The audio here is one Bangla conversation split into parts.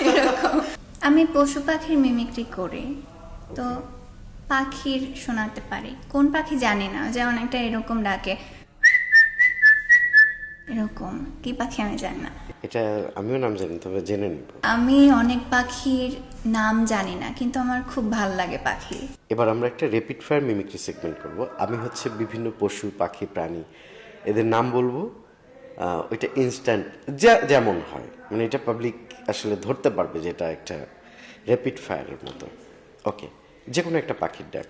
এরকম। আমি পশু পাখির মিমিক্রি করি, তো পাখির শোনাতে পারি। কোন পাখি জানি না, যেমন একটা এরকম ডাকে, এরকম কি পাখি আমি জানি না। এটা আমিও নাম জানি, তবে জেনে নিব। আমি অনেক পাখির নাম জানি না, কিন্তু আমার খুব ভাল লাগে পাখি। এবার আমরা একটা র্যাপিড ফায়ার মিমিক্রি সেগমেন্ট করব। আমি হচ্ছে বিভিন্ন পশু পাখি প্রাণী এদের নাম বলবো, ওইটা ইনস্ট্যান্ট যেমন হয়, মানে এটা পাবলিক আসলে ধরতে পারবে যে এটা একটা র্যাপিড ফায়ারের মতো। ওকে, যে কোনো একটা পাখির ডাক।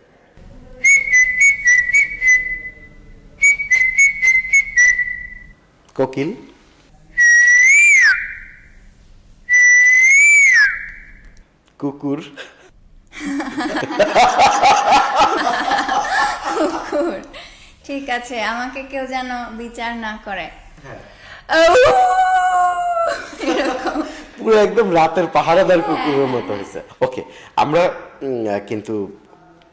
কোকিল, কুকুর, কুকুর। ঠিক আছে, আমাকে কেউ যেন বিচার না করে। এরকম। পুরো একদম রাতের পাহারাদার কুকুরের মতো হয়েছে। ওকে, আমরা কিন্তু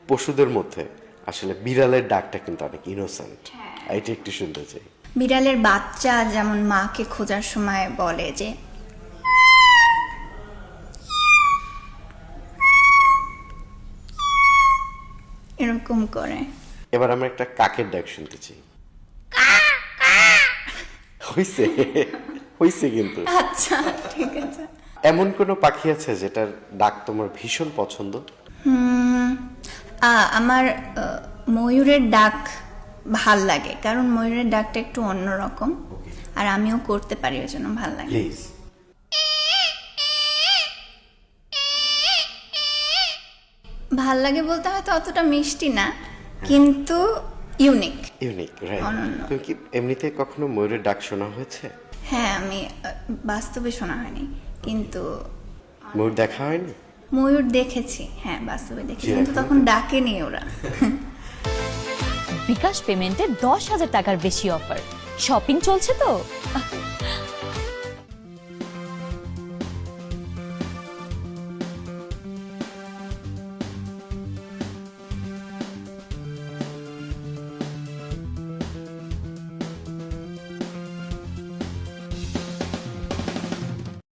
পশুদের মধ্যে আসলে বিড়ালের ডাকটা কিন্তু অনেক ইনোসেন্ট, এটা একটু শুনতে চাই। বিড়ালের বাচ্চা যেমন মাকে খোঁজার সময় বলে যে এরকম করে। এবার আমরা একটা কাকের ডাক শুনতে চাই। হইছে হইছে কিন্তু। আচ্ছা, ঠিক আছে। এমন কোনো পাখি আছে যেটার ডাক তোমার ভীষণ পছন্দ? আমার ময়ূরের ডাক ভাল লাগে, কারণ ময়ূরের ডাকটা একটু অন্যরকম, আর আমিও করতে পারি, ওই জন্য ভাল লাগে। প্লিজ। ভাল লাগে বলতে হয়তো অতটা মিষ্টি না, কিন্তু ইউনিক। Unique, right. অনন্য। তুমি কি এমনিতে কখনো ময়ূরের ডাক শোনা হয়েছে? হ্যাঁ, আমি বাস্তবে শোনা হয়নি, কিন্তু ময়ূর দেখা হয়নি? ময়ূর দেখেছি, হ্যাঁ বাস্তবে দেখেছি, জি, কিন্তু তখন ডাকেনি ওরা। বিকাশ পেমেন্টে 10,000 টাকার বেশি অফার। শপিং চলছে তো